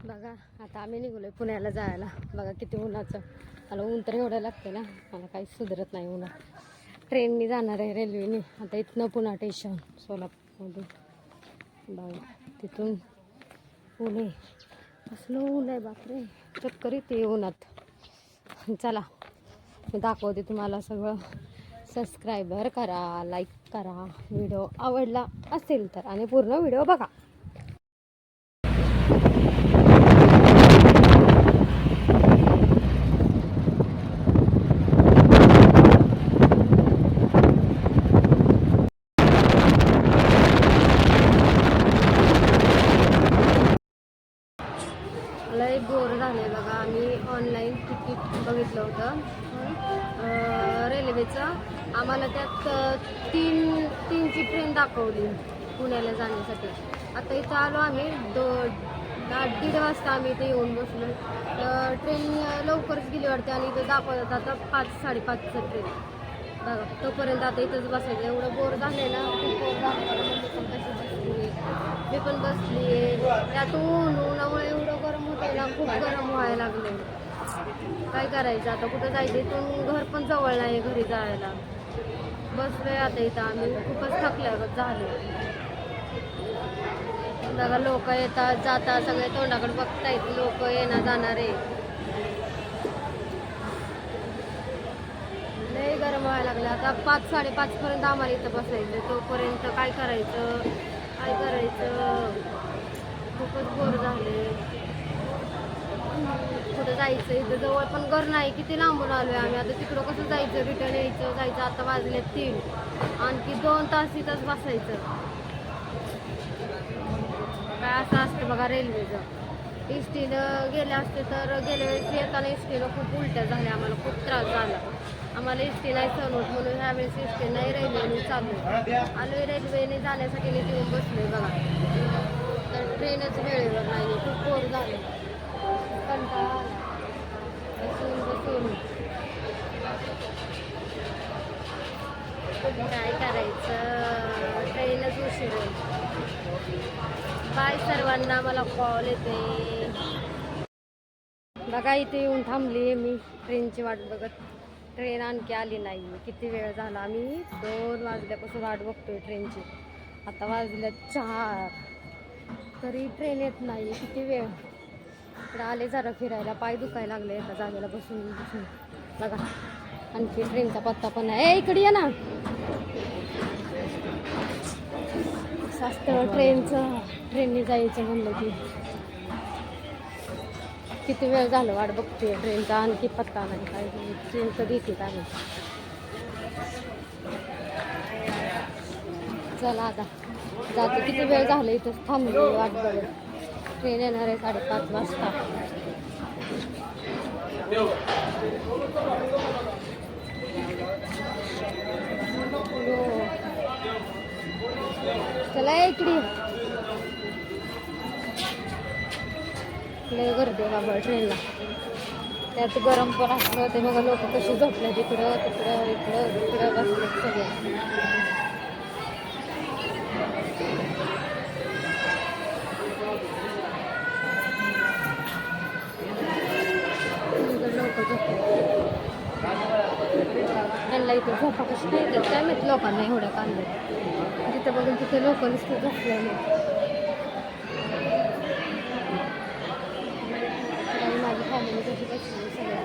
बघा आता आम्ही निघलोय पुण्याला जायला. बघा किती उन्हाचं. मला ऊन तर एवढं लागतं ना, मला काहीच सुधरत नाही उन्हात. ट्रेननी जाणार आहे, रेल्वेने. आता इथनं पुणा स्टेशन सोलापूरमधून. बघा तिथून पुणे. कसलं ऊन आहे बापरे, चक्कर येते उन्हात. चला मी दाखवते तुम्हाला सगळं. सबस्क्राईबर करा, लाईक करा, व्हिडिओ आवडला असेल तर, आणि पूर्ण व्हिडिओ बघा. लय बोर झाले बघा. आम्ही ऑनलाईन तिकीट बघितलं होतं रेल्वेचं. आम्हाला त्यात तीनची ट्रेन दाखवली पुण्याला जाण्यासाठी. आता इथं आलो आम्ही 1:30 वाजता आम्ही इथे येऊन बसलो. ट्रेन लवकरच गेली वाटते आणि इथं दाखवतात आता 5-5:30चं ट्रेन. बघा तोपर्यंत आता इथंच बसायचं. एवढं बोर झाले ना, खूप बोर झालं. मी पण बसली त्यातून. उन्हामुळे एवढं गरम होतं ना, खूप गरम व्हायला लागले. काय करायचं आता, कुठं जायचं. इथून घर पण जवळ नाही घरी जायला. बसलोय आता इथं आम्ही. खूपच थकल्यागत झाले. बघा लोक येतात जातात, सगळे तोंडाकडे बघतायत. लोक येणार जाणारे. लय गरम व्हायला लागलं. आता 5-5:30 पर्यंत आम्हाला इथं बसायचं. तोपर्यंत काय करायचं. खूपच बोर झाले. कुठं जायचं, इथं जवळ पण घर नाही. किती लांबून आलोय आम्ही. आता तिकडं कसं जायचं, रिटर्न जायचं. आता वाजले 3, आणखी 2 तास इथंच बसायचं. काय असं असतं बघा रेल्वेचं. एसटीनं गेले असते तर, गेल्या वेळेस येताना एसटीनं खूप उलट्या झाल्या. आम्हाला खूप त्रास झाला. आम्हाला एसटी नाही सहन होत, म्हणून ह्यावेळेस एसटी नाही, रेल्वेने चालू आलोय. रेल्वेने जाण्यासाठी मी येऊन बसलोय बघा. तर ट्रेनच वेळेवर नाही. खूप बोर झाले. कंटाळा बसून काय करायचं. ट्रेनच उशीर आहे. बाय सर्वांना. मला कॉल येते बघा. इथे येऊन थांबली मी ट्रेनची वाट बघत. ट्रेन आणखी आली नाही. किती वेळ झाला. आम्ही 2 वाजल्यापासून वाट बघतोय ट्रेनची. आता वाजल्या 4 तरी ट्रेन येत नाही. किती वेळ. इकडे आले जरा फिरायला. पाय दुखायला लागले एका जागेला बसून बघा. आणखी ट्रेनचा पत्ता पण नाही. इकडे ये ना. असतं ट्रेनने जायचं म्हणलं की. किती वेळ झालं वाट बघते ट्रेनचा. आणखी पत्ता नाही. काय ट्रेन कधी येते काय. चला आता जाते. किती वेळ झालं इथंच थांबली वाट बघत. ट्रेन येणार आहे 5:30 वाजता. चला इकडे. लय गर्दी आहे बाबा ट्रेनला. त्यात गरम पण असतं. ते बघा लोक कशी झोपले तिकडं इकडं बसले सगळे. लोक झोपले. त्यांना इथे झोपा कशी नाही काय माहित लोकांना एवढ्या कांदे. जिथं बघून तिथे लोक नुसते झोपलेले. माझी फॅमिली कशी बसली सगळं.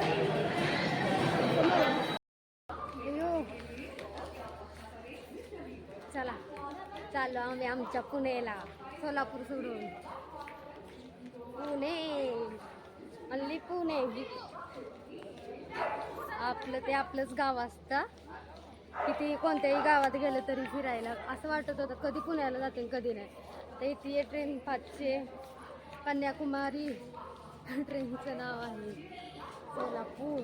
चला चाललो आम्ही आमच्या पुण्याला. सोलापूर सोडून पुणे. only पुणे. आपलं ते आपलंच गाव असतं. किती कोणत्याही गावात गेलं तरी फिरायला असं वाटत होतं कधी पुण्याला जाते कधी नाही. तर इथे ट्रेन 5चे कन्याकुमारी ट्रेनचं नाव आहे. सोलापूर.